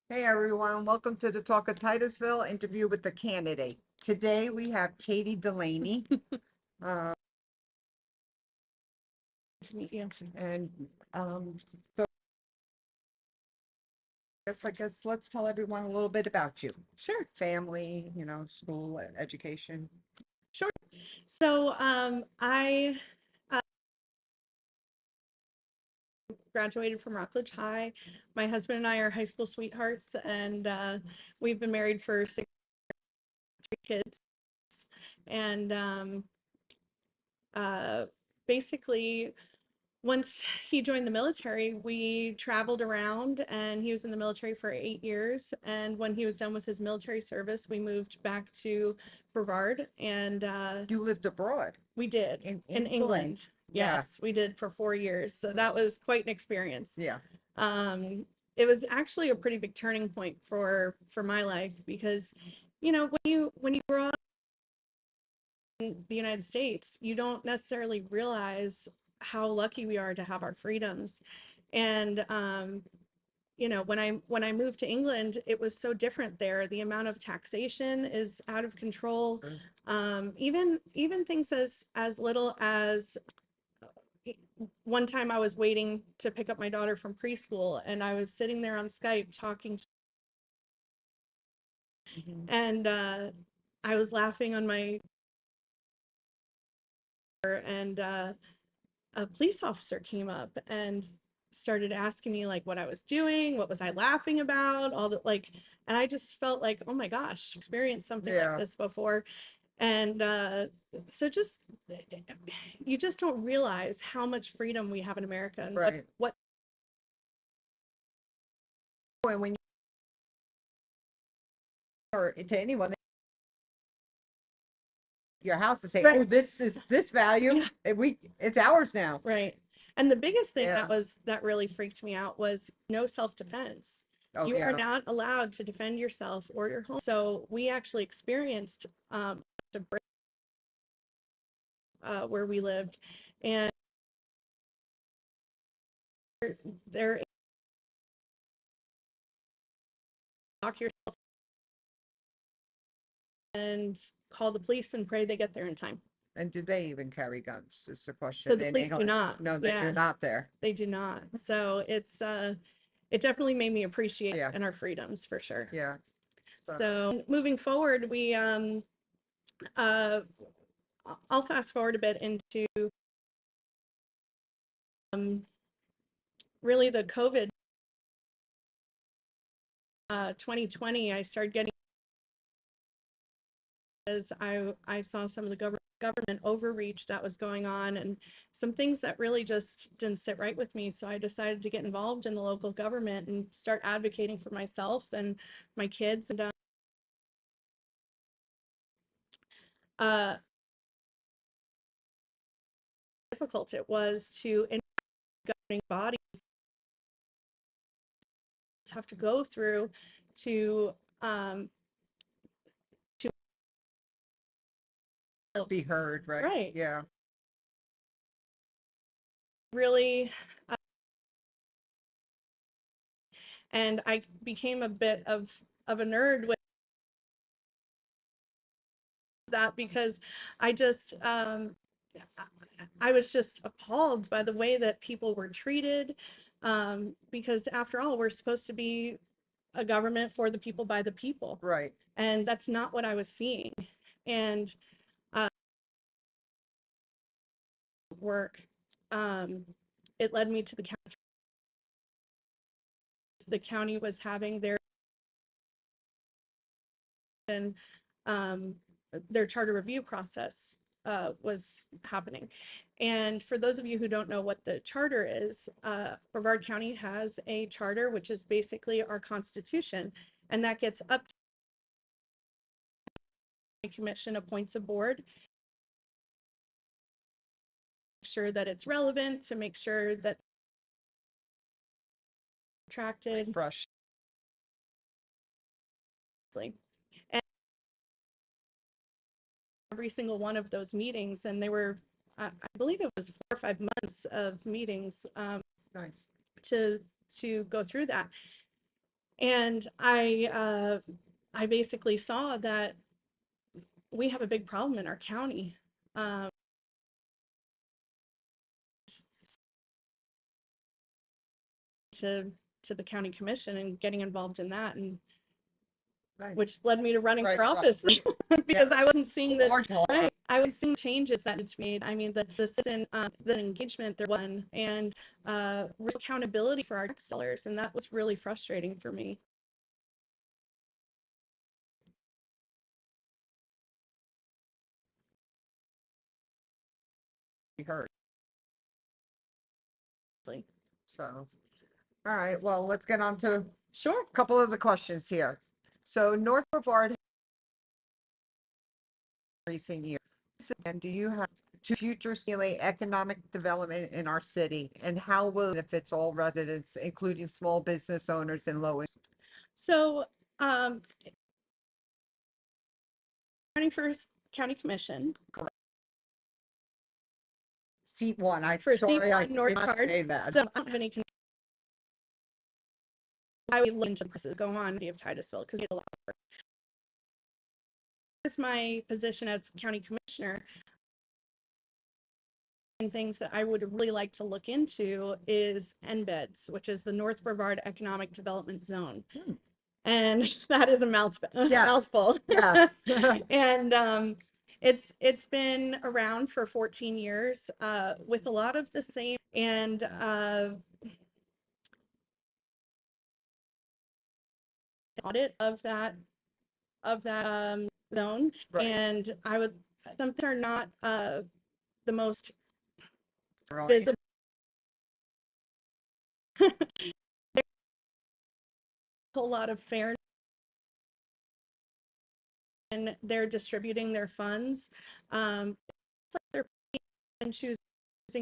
Hey everyone, welcome to the Talk of Titusville interview with the candidate. Today we have Katie Delaney. Uh, To meet you. and so I guess let's tell everyone a little bit about you. Sure, Family, school, education. sure. I graduated from Rockledge High. My husband and I are high school sweethearts, and we've been married for 6 kids. And uh, basically, once he joined the military, we traveled around, and he was in the military for 8 years. And when he was done with his military service, we moved back to Brevard, and You lived abroad we did in in England. England. Yeah, Yes, we did for 4 years. So that was quite an experience. yeah, Um, it was actually a pretty big turning point for my life because, when you grow up in the United States, you don't necessarily realize how lucky we are to have our freedoms. And when I moved to England, it was so different there. The amount of taxation is out of control. sure. Even things as little as one time I was waiting to pick up my daughter from preschool, and I was sitting there on Skype talking Mhm. and I was laughing on my and a police officer came up and started asking me like what I was doing, what was I laughing about, all that, like, and I just felt like, oh my gosh, experienced something like Yeah, this before. And so just you just don't realize how much freedom we have in America and what right. what When you or to anyone, your house to say, right. "Oh, this is this value. Yeah, It's ours now." right. And the biggest thing Yeah. that really freaked me out was no self-defense. Oh You are yeah. not allowed to defend yourself or your home. So we actually experienced a break where we lived, and they're lock yourself and call the police and pray they get there in time. And do they even carry guns? Is the So question the in police do England? not. No, that you're Yeah, not there. they do not. So it definitely made me appreciate Yeah, and our freedoms for sure. yeah. So, So moving forward, we uh I'll fast forward a bit into um really the COVID 2020. I started getting as I saw some of the government overreach that was going on, and some things that really just didn't sit right with me. So I decided to get involved in the local government and start advocating for myself and my kids. And uh, difficult it was to in governing bodies have to go through to um to be heard, right? right, Yeah. really. And I became a bit of a nerd with that because I just I was just appalled by the way that people were treated, because after all, we're supposed to be a government for the people by the people, Right. and that's not what I was seeing. And uh, work, um, it led me to the county. The county was having and um, their charter review process was happening. And for those of you who don't know what the charter is, Brevard County has a charter, which is basically our constitution, and that gets up to the commission appoints a board, make sure that it's relevant, to make sure that attracted. Fresh. And every single one of those meetings, and they were, I believe it was 4 or 5 months of meetings Nice. to go through that. And I basically saw that we have a big problem in our county. Um, to the county commission and getting involved in that, and Nice. which led me to running Right, for right. office because Yeah. I wasn't seeing the Marginal. right. I was seeing changes that it's made. I mean, the citizen, the engagement there was, and accountability for our tax dollars, and that was really frustrating for me. We heard. Like, So, all right, well, let's get on to sure. a couple of the questions here. So North Brevard recent years, and do you have to future stimulate economic development in our city, and how will it benefits all residents, including small business owners and low? So, running for county commission Seat one, I'm for seat sorry, I one, North did not Brevard. say that. So I don't have any. I would look into presses go on of Titusville because a lot of work. Here's my position as county commissioner. And things that I would really like to look into is NBEDS, which is the North Brevard Economic Development Zone. And that is a mouthful. Yes. And it's been around for 14 years with a lot of the same and audit of that zone. Right. And I would some things are not the most Right. visible. A lot of fairness and they're distributing their funds. It's like they're and choosing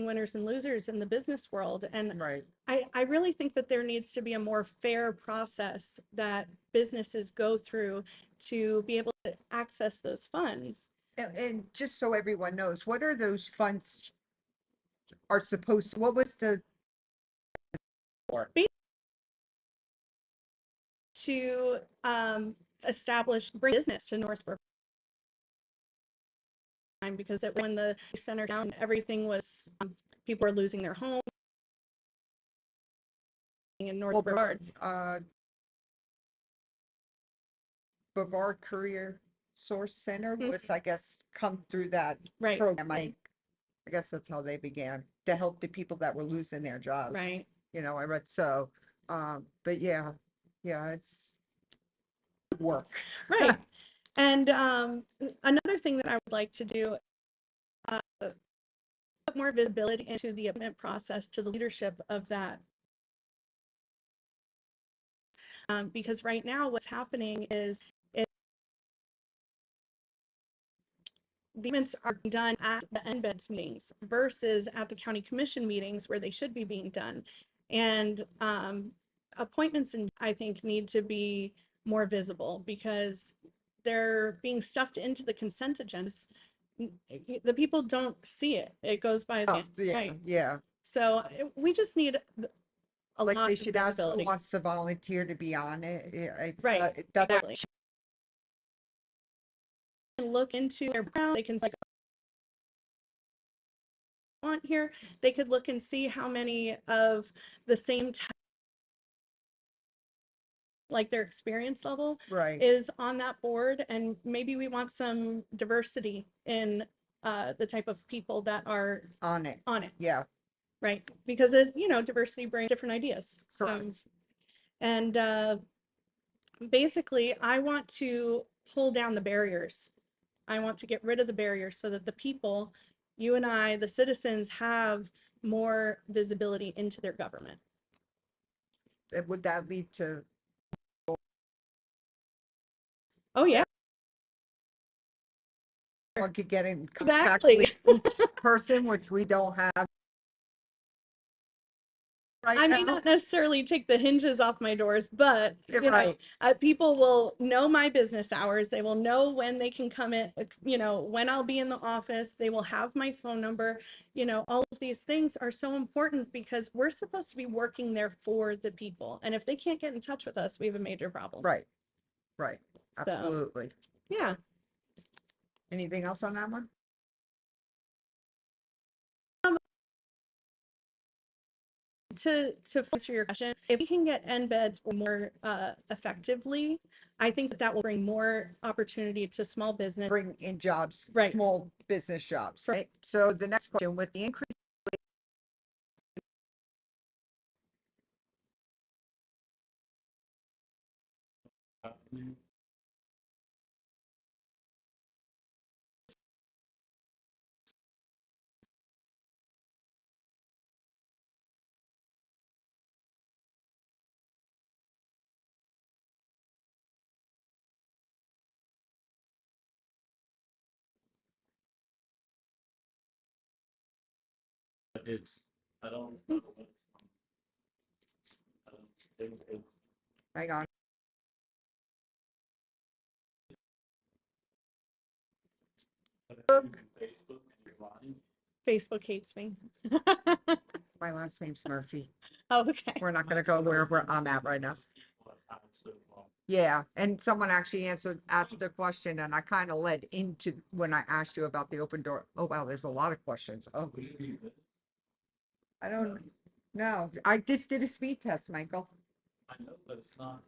winners and losers in the business world. And Right. I really think that there needs to be a more fair process that businesses go through to be able to access those funds. And just so everyone knows, what are those funds are supposed to, what was the for? To bring business to North Brevard, because when the center down, everything was people were losing their homes in North Brevard. Brevard Career Source Center Mhm. was, I guess, come through that Right. program. I guess that's how they began to help the people that were losing their jobs. Right. You know, I read so, but yeah, it's work. Right. And another thing that I would like to do, put more visibility into the appointment process to the leadership of that. Because right now what's happening is the appointments are done at the NBEDS meetings versus at the county commission meetings where they should be being done. And appointments, I think, need to be more visible because they're being stuffed into the consent agendas. The people don't see it. It goes by the Yeah, right. yeah. So we just need a Like lot they of should ask who visibility. wants to volunteer to be on it. It's, Right. that's Exactly. Look into their background. They can like want here. They could look and see how many of the same type, like their experience level right. is on that board, and maybe we want some diversity in the type of people that are On it. Yeah. Right, because diversity brings different ideas. Correct. And basically I want to pull down the barriers. I want to get rid of the barriers so that the people, you and I, the citizens, have more visibility into their government. And would that lead to? Oh yeah. One could get in contact Exactly. with each person, which we don't have right I may now. not necessarily take the hinges off my doors, but Yeah, you know, right. people will know my business hours. They will know when they can come in, you know, when I'll be in the office. They will have my phone number. You know, all of these things are so important because we're supposed to be working there for the people. And if they can't get in touch with us, we have a major problem. Right, right. So, Absolutely. yeah. Anything else on that one? To answer your question, if we can get end beds more effectively, I think that that will bring more opportunity to small business. Bring in jobs, Right. small business jobs, right? So the next question, with the increase, It's, I don't know what hang on, Facebook and your line. Facebook hates me. my last name's Murphy. Oh, okay. We're not gonna go where I'm at right now. Yeah, and someone actually asked a question and I kind of led into when I asked you about the open door. Oh, wow, there's a lot of questions. Oh, I don't know. I just did a speed test, Michael. I know, but it's not.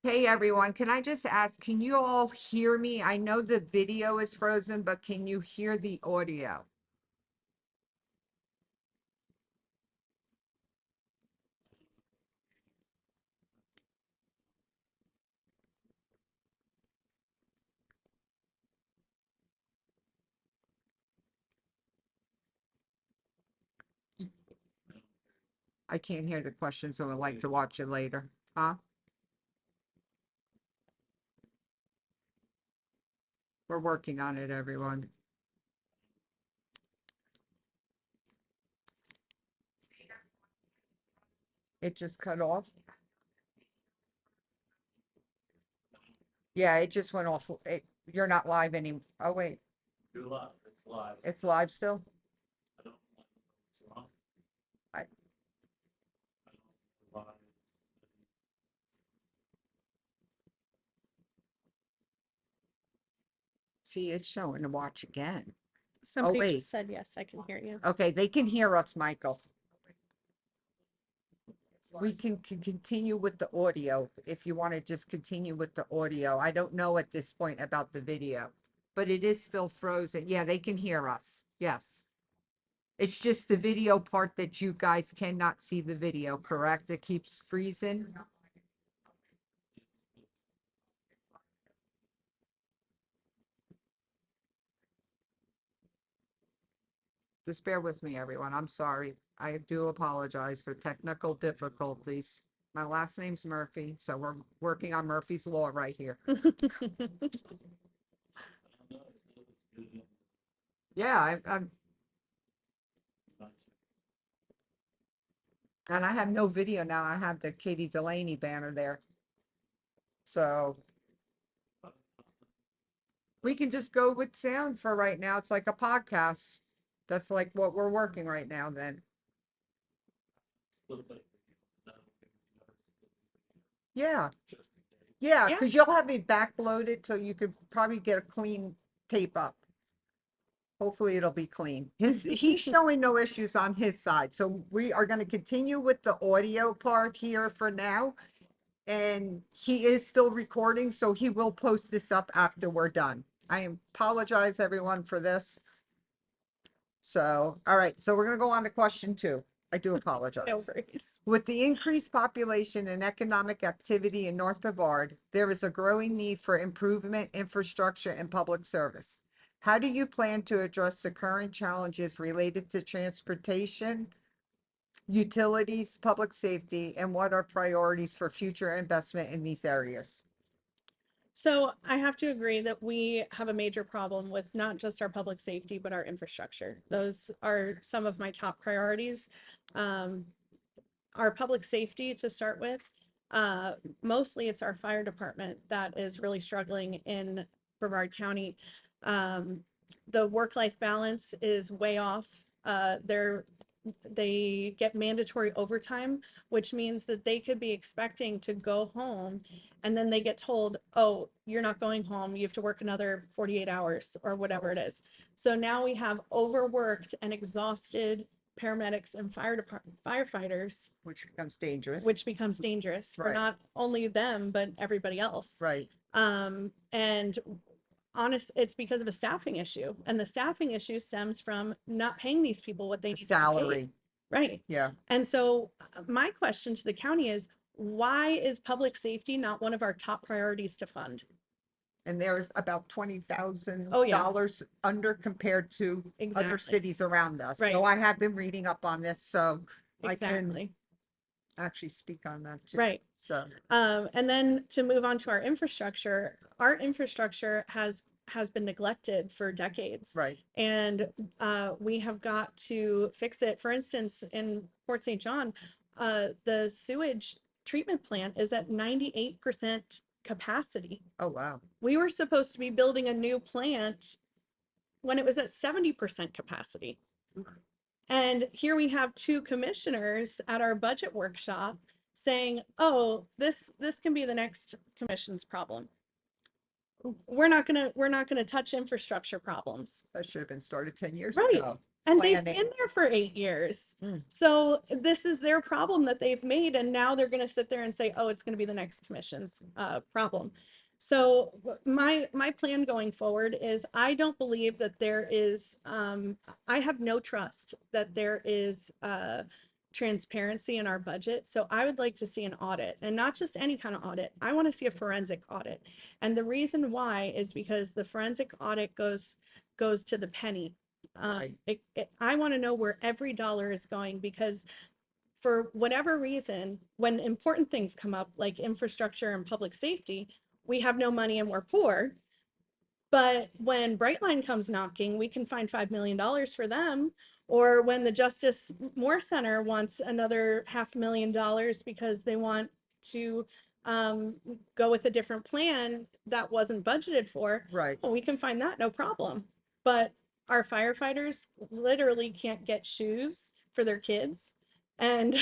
Hey, everyone, can I just ask, can you all hear me? I know the video is frozen, but can you hear the audio? I can't hear the question, so I'd like to watch it later. Huh? We're working on it, everyone. It just cut off. Yeah, it just went off. You're not live anymore. Oh, wait, You're live, it's live. it's live still? I don't know what's wrong. I- I don't know why. See, it's showing to watch again. Somebody wait. just said yes, I can hear you. Okay, they can hear us, Michael. We can continue with the audio if you want to just continue with the audio. I don't know at this point about the video, but it is still frozen. Yeah, they can hear us. Yes. It's just the video part that you guys cannot see the video, correct? It keeps freezing. Just bear with me, everyone. I'm sorry. I do apologize for technical difficulties. My last name's Murphy, so we're working on Murphy's Law right here. I don't know, it's good. Yeah, and I have no video now. I have the Katie Delaney banner there. So we can just go with sound for right now. It's like a podcast. That's like what we're working right now then. A little bit. I don't think we noticed it. Yeah. Just in case. Yeah, Yeah. because you'll have it backloaded so you could probably get a clean tape up. Hopefully it'll be clean. He's showing no issues on his side. So we are going to continue with the audio part here for now. And he is still recording, so he will post this up after we're done. I apologize everyone for this. So, all right, so we're going to go on to question 2. I do No apologize. worries. With the increased population and economic activity in North Brevard, there is a growing need for improvement, infrastructure, and public service. How do you plan to address the current challenges related to transportation, utilities, public safety, and what are priorities for future investment in these areas? So I have to agree that we have a major problem with not just our public safety, but our infrastructure. Those are some of my top priorities. Our public safety to start with, mostly it's our fire department that is really struggling in Brevard County. The work-life balance is way off. They get mandatory overtime, which means that they could be expecting to go home and then they get told, oh, you're not going home. You have to work another 48 hours or whatever it is. So now we have overworked and exhausted paramedics and fire department firefighters, Which becomes dangerous. which becomes dangerous for Right. not only them, but everybody else. Right. And it's because of a staffing issue, and the staffing issue stems from not paying these people what they The need to be paid. salary. Right. Yeah. And so my question to the county is, why is public safety not one of our top priorities to fund? And there's about $20,000 Oh, yeah. under compared to other Exactly. cities around us. Right. So I have been reading up on this, so I can Exactly. actually speak on that too. Right. So, And then to move on to our infrastructure has been neglected for decades. right. And we have got to fix it. For instance, in Port St. John, the sewage treatment plant is at 98% capacity. Oh, wow. We were supposed to be building a new plant when it was at 70% capacity. And here we have 2 commissioners at our budget workshop saying, oh, this can be the next commission's problem. We're not gonna touch infrastructure problems. That should have been started 10 years Right. ago. And they've Planning. been there for 8 years. Mm. So this is their problem that they've made, and now they're gonna sit there and say, oh, it's gonna be the next commission's problem. So my plan going forward is, I don't believe that there is, I have no trust that there is transparency in our budget. So I would like to see an audit, and not just any kind of audit. I want to see a forensic audit. And the reason why is because the forensic audit goes to the penny. Right. I want to know where every dollar is going, because for whatever reason, when important things come up like infrastructure and public safety, we have no money and we're poor. But when Brightline comes knocking, we can find $5 million for them. Or when the Justice Moore Center wants another $500,000 because they want to go with a different plan that wasn't budgeted for, Right. well, we can find that, no problem. But our firefighters literally can't get shoes for their kids and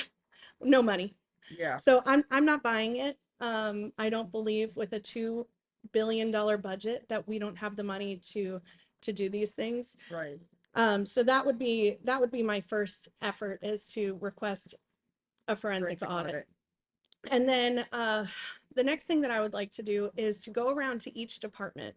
no money. Yeah. So I'm not buying it. I don't believe with a $2 billion budget that we don't have the money to do these things. Right. So that would be my first effort, is to request a forensic audit. And then the next thing that I would like to do is to go around to each department.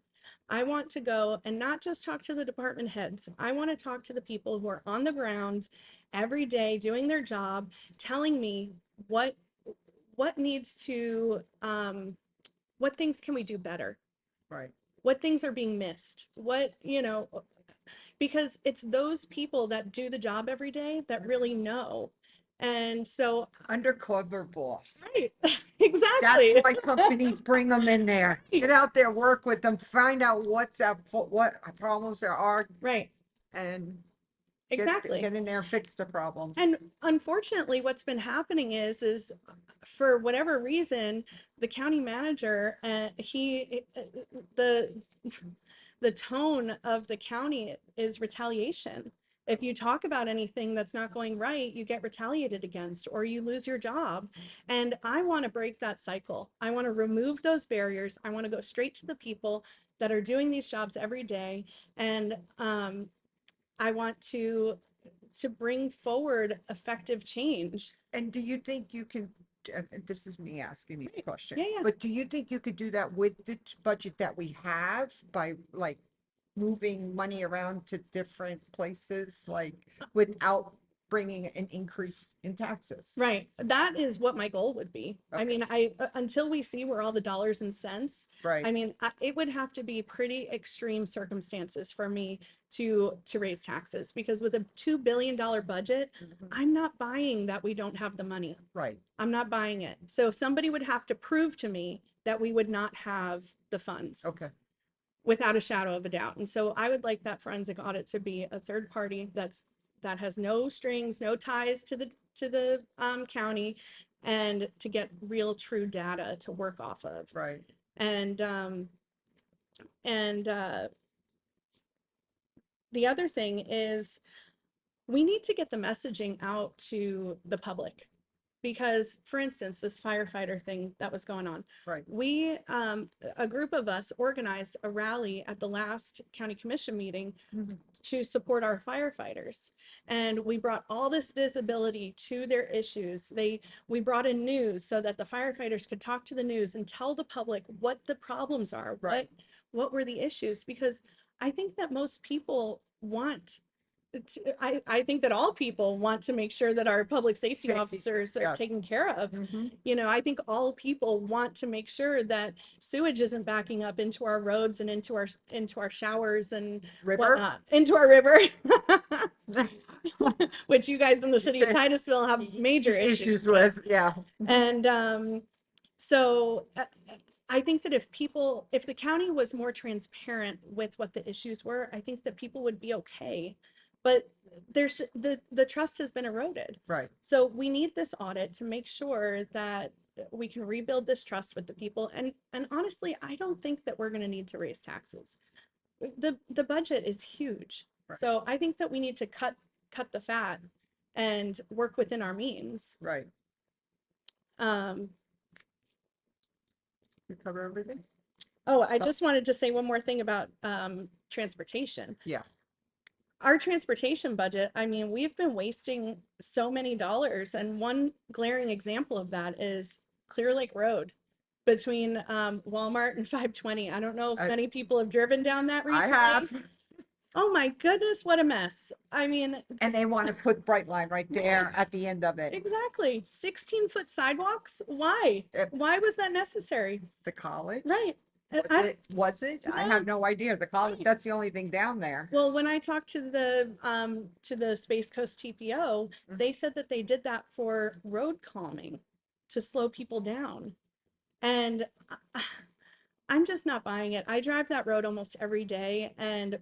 I want to go and not just talk to the department heads. I want to talk to the people who are on the ground every day doing their job, telling me what needs to, what things can we do better? Right. What things are being missed? Because it's those people that do the job every day that really know. And so, Undercover boss. right, exactly. That's why companies bring them in there. Get out there, work with them, find out what problems there are, Right. and exactly. Get in there, fix the problems. And unfortunately, what's been happening is for whatever reason, the county manager, the the tone of the county is retaliation. If you talk about anything that's not going right, you get retaliated against or you lose your job. And I want to break that cycle. I want to remove those barriers. I want to go straight to the people that are doing these jobs every day. And I want to bring forward effective change. And do you think you can, this is me asking these Right. questions, Yeah, yeah. but do you think you could do that with the budget that we have by like moving money around to different places, like without bringing an increase in taxes? Right. That is what my goal would be. I Okay. mean, until we see where all the dollars and cents, Right. I mean, it would have to be pretty extreme circumstances for me to raise taxes because with a $2 billion budget, Mhm. I'm not buying that we don't have the money. Right. I'm not buying it. So somebody would have to prove to me that we would not have the funds Okay. without a shadow of a doubt. And so I would like that forensic audit to be a third party that has no strings, no ties to the county, and to get real true data to work off of. Right. And the other thing is we need to get the messaging out to the public. Because, for instance, this firefighter thing that was going on, Right. we, a group of us organized a rally at the last county commission meeting Mhm. to support our firefighters. And we brought all this visibility to their issues. We brought in news so that the firefighters could talk to the news and tell the public what the problems are, Right. what were the issues, because I think that most people want I think that all people want to make sure that our public safety Safety, officers are yes. taken care of. Mhm. You know, I think all people want to make sure that sewage isn't backing up into our roads and into our showers and River. whatnot, into our river, which you guys in the city of Titusville have major issues with. Yeah. And so I think that if the county was more transparent with what the issues were, I think that people would be okay. But there's the trust has been eroded. Right. So we need this audit to make sure that we can rebuild this trust with the people. And honestly, I don't think that we're going to need to raise taxes. The budget is huge. Right. So I think that we need to cut the fat and work within our means. Right. Um, You cover everything? oh, I just wanted to say one more thing about transportation. Yeah. Our transportation budget, I mean, we've been wasting so many dollars. And one glaring example of that is Clear Lake Road between Walmart and 520. I don't know if many people have driven down that I recently. have. Oh my goodness, what a mess. I mean, And they want to put bright line right there at the end of it. exactly. 16-foot sidewalks? Why? Yep. Why was that necessary? The college? Right. Was it? I No. have no idea. The college, Right. that's the only thing down there. Well, when I talked to the Space Coast TPO, Mhm. they said that they did that for road calming to slow people down. And I'm just not buying it. I drive that road almost every day, and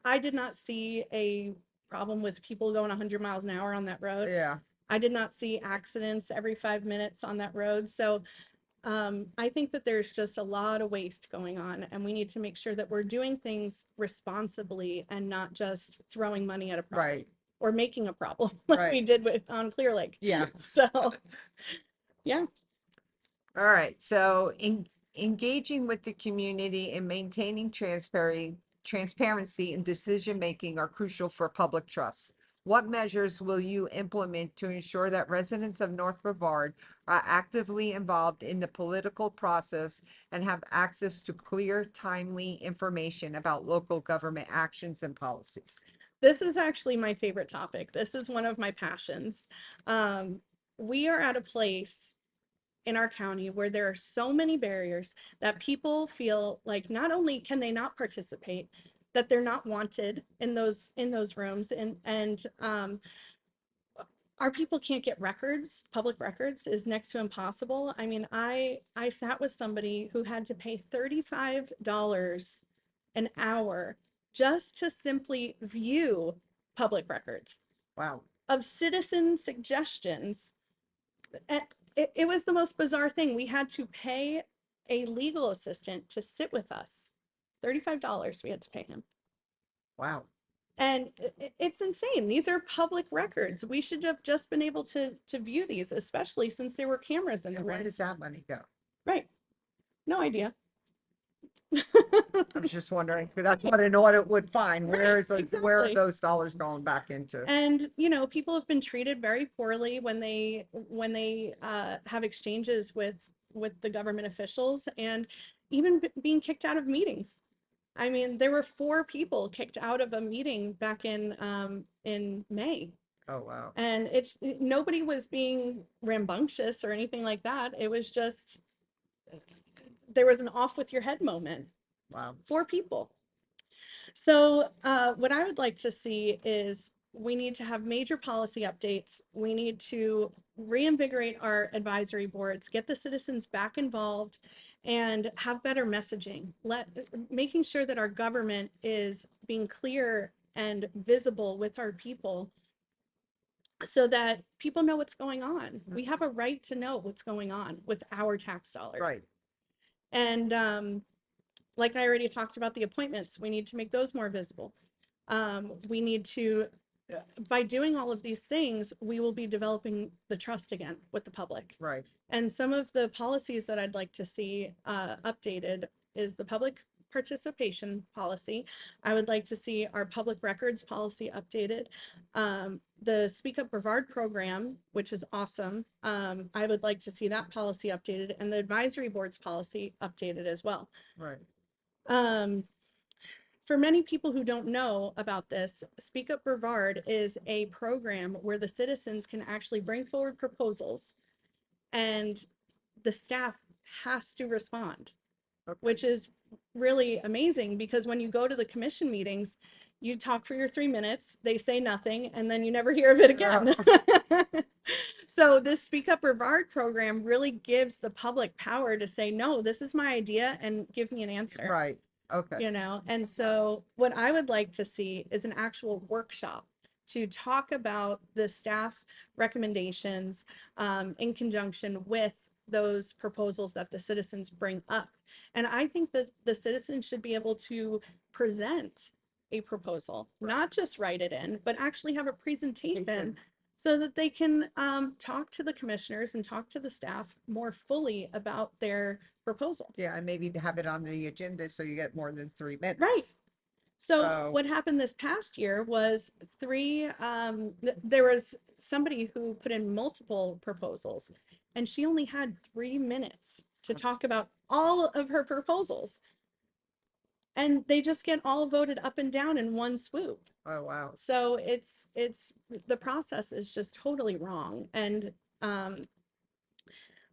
I did not see a problem with people going 100 miles an hour on that road. Yeah. I did not see accidents every 5 minutes on that road. So I think that there's just a lot of waste going on, and we need to make sure that we're doing things responsibly and not just throwing money at a problem Right. or making a problem like we Right. did on Clear Lake. Yeah. So, yeah. All right. So engaging with the community and maintaining transparency in decision making are crucial for public trust. What measures will you implement to ensure that residents of North Brevard are actively involved in the political process and have access to clear, timely information about local government actions and policies? This is actually my favorite topic. This is one of my passions. We are at a place in our county where there are so many barriers that people feel like not only can they not participate, that they're not wanted in those rooms, and our people can't get records. Public records is next to impossible. I mean, I sat with somebody who had to pay $35 an hour just to simply view public records Wow. of citizen suggestions. And it was the most bizarre thing. We had to pay a legal assistant to sit with us. $35 we had to pay him. Wow. And it's insane. These are public records. We should have just been able to view these, especially since there were cameras in the And where room. does that money go? Right. No idea. I was just wondering, 'cause that's what an audit would find. Where Right, is, where exactly. are those dollars going back into? And, you know, people have been treated very poorly when they have exchanges with the government officials, and even being kicked out of meetings. I mean, there were 4 people kicked out of a meeting back in May. Oh, wow. And nobody was being rambunctious or anything like that. It was just, there was an off with your head moment. Wow. 4 people. So what I would like to see is we need to have major policy updates. We need to reinvigorate our advisory boards, get the citizens back involved, and have better messaging. Making sure that our government is being clear and visible with our people, so that people know what's going on. We have a right to know what's going on with our tax dollars. Right. And like I already talked about the appointments, we need to make those more visible. We need to, by doing all of these things, we will be developing the trust again with the public. Right. And some of the policies that I'd like to see updated is the public participation policy. I would like to see our public records policy updated. The Speak Up Brevard program, which is awesome. I would like to see that policy updated, and the advisory boards policy updated as well. Right. For many people who don't know about this, Speak Up Brevard is a program where the citizens can actually bring forward proposals, and the staff has to respond, Okay. which is really amazing, because when you go to the commission meetings, you talk for your 3 minutes, they say nothing, and then you never hear of it again. So this Speak Up Brevard program really gives the public power to say, no, this is my idea, and give me an answer. Right. Okay. You know, and so what I would like to see is an actual workshop to talk about the staff recommendations in conjunction with those proposals that the citizens bring up. And I think that the citizens should be able to present a proposal, not just write it in, but actually have a presentation, so that they can talk to the commissioners and talk to the staff more fully about their proposal. Yeah, and maybe to have it on the agenda so you get more than 3 minutes. Right. So So- what happened this past year was there was somebody who put in multiple proposals, and she only had 3 minutes to talk about all of her proposals. And they just get all voted up and down in one swoop. Oh, wow. So it's the process is just totally wrong. And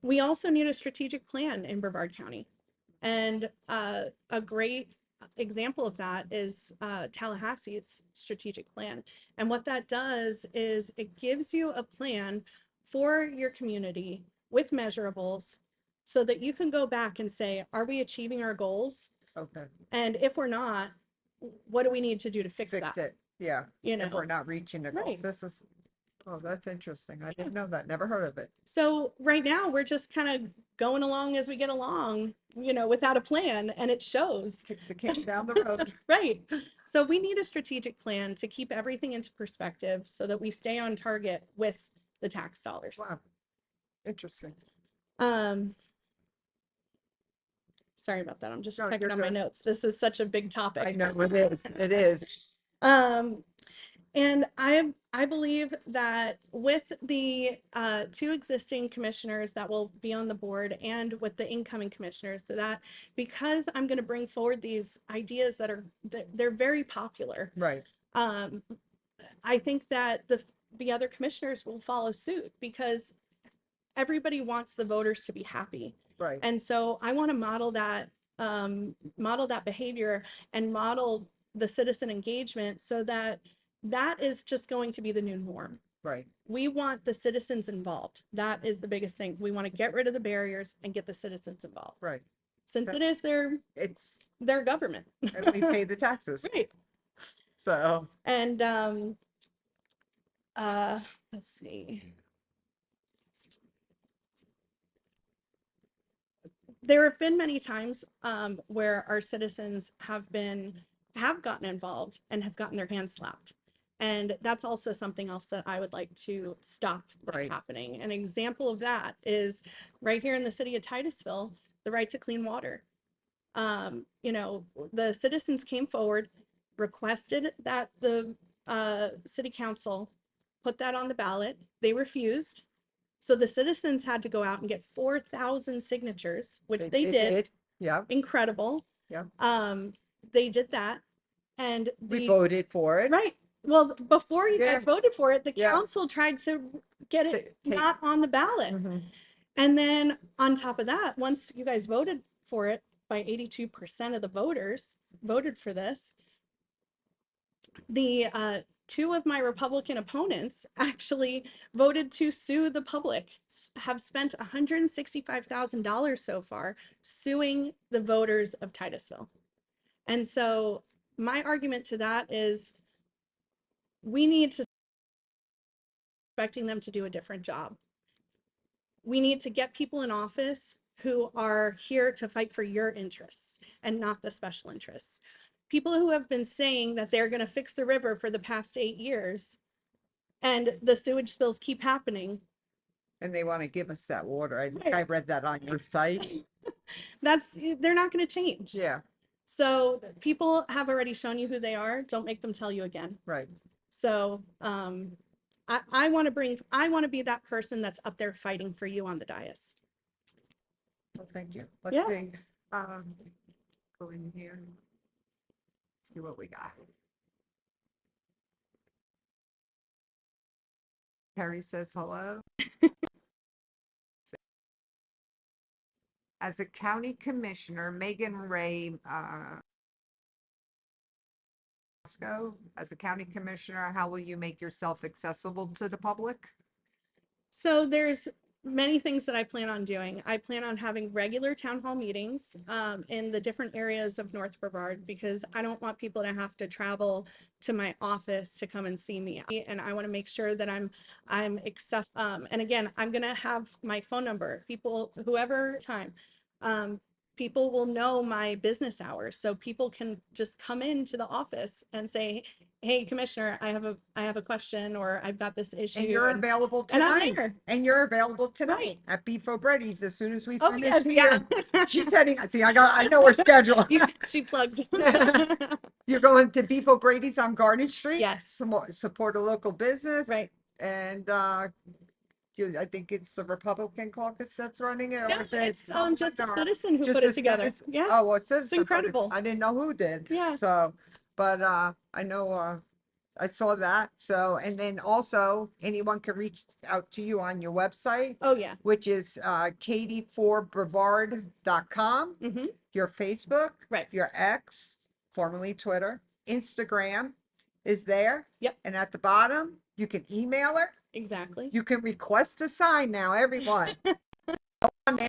we also need a strategic plan in Brevard County. And a great example of that is Tallahassee's strategic plan. And what that does is it gives you a plan for your community with measurables, so that you can go back and say, are we achieving our goals? Okay. And if we're not, what do we need to do to fix Fix that? it. Yeah. You If we're know, not reaching the goals. Right. This is, oh, that's interesting. I didn't know that. Never heard of it. so right now we're just kind of going along as we get along, you know, without a plan, and it shows. Kick the can down the road. Right. So we need a strategic plan to keep everything into perspective, so that we stay on target with the tax dollars. Wow. Interesting. Sorry about that. I'm just No, checking you're on my good. notes. This is such a big topic. I know it is. It is. And I believe that with the 2 existing commissioners that will be on the board, and with the incoming commissioners, that because I'm going to bring forward these ideas that they're very popular, Right. I think that the other commissioners will follow suit, because everybody wants the voters to be happy. Right. And so I want to model that behavior, and model the citizen engagement, so that that is just going to be the new norm. Right. We want the citizens involved. That is the biggest thing. We want to get rid of the barriers and get the citizens involved, Right. since Okay. it is It's, their government. and we pay the taxes. Right. So, And Let's see. There have been many times where our citizens have gotten involved and have gotten their hands slapped. And that's also something else that I would like to stop that Right. happening. An example of that is right here in the city of Titusville, the right to clean water. You know, the citizens came forward, requested that the city council put that on the ballot. They refused. So the citizens had to go out and get 4,000 signatures, which they did. Yeah, Incredible. yeah. They did that. And We voted for it. right. Well, before you Yeah. guys voted for it, the Yeah. council tried to get it Take- not on the ballot. Mhm. And then on top of that, once you guys voted for it by 82% of the voters voted for this, the two of my Republican opponents actually voted to sue the public, have spent $165,000 so far suing the voters of Titusville. And so my argument to that is we need to expecting them to do a different job. We need to get people in office who are here to fight for your interests and not the special interests. People who have been saying that they're going to fix the river for the past 8 years and the sewage spills keep happening. And they want to give us that water. I think Right. I read that on your site. They're not going to change. Yeah, So people have already shown you who they are. Don't make them tell you again. right. So I want to be that person that's up there fighting for you on the dais. Well, thank you. Let's Yeah. see. Go in here. See what we got. Carrie says hello. As a county commissioner, Megan Ray, as a county commissioner, how will you make yourself accessible to the public? So there's many things that I plan on doing. I plan on having regular town hall meetings in the different areas of North Brevard because I don't want people to have to travel to my office to come and see me. And I want to make sure that I'm accessible. And again, I'm gonna have my phone number. People, whoever time, people will know my business hours, so people can just come into the office and say, "Hey, Commissioner, I have a question, or I've got this issue." And you're available and I'm tonight. there. And you're available tonight Right. at Beef O'Brady's as soon as we Oh, finish yes, here. yeah. She's heading, see, I know her schedule. She plugged. You're going to Beef O'Brady's on Garden Street? Yes. Support a local business. Right. And I think it's the Republican caucus that's running it. No, or is it's it just a or citizen who just put a it together. citizen? Yeah. Oh, well, citizen. incredible. I didn't know who did. Yeah. So, but I know I saw that. So, and then also anyone can reach out to you on your website, Oh yeah. which is katie4brevard.com, Mm-hmm. your Facebook, Right. your X, formerly Twitter, Instagram is there. Yep. And at the bottom, you can email her. Exactly. You can request a sign now, everyone. Go on there,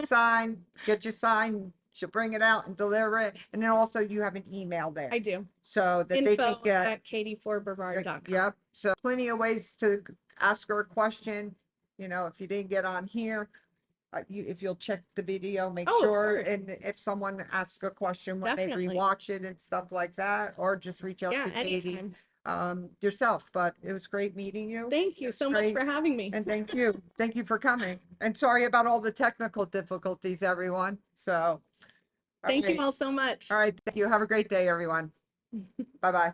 sign, get your sign. She'll bring it out and deliver it. And then also you have an email there. I do. So that they can Info get. at katie4brevard.com. Yep. So plenty of ways to ask her a question. You know, if you didn't get on here, if you'll check the video, make Oh, of sure. course. And if someone asks a question when Definitely. they rewatch it and stuff like that, or just reach out Yeah, to Katie anytime. yourself. But it was great meeting you. Thank you It's so much great. for having me. And thank you. Thank you for coming. And sorry about all the technical difficulties, everyone. So. Thank right. you all so much. All right. Thank you. Have a great day, everyone. Bye-bye.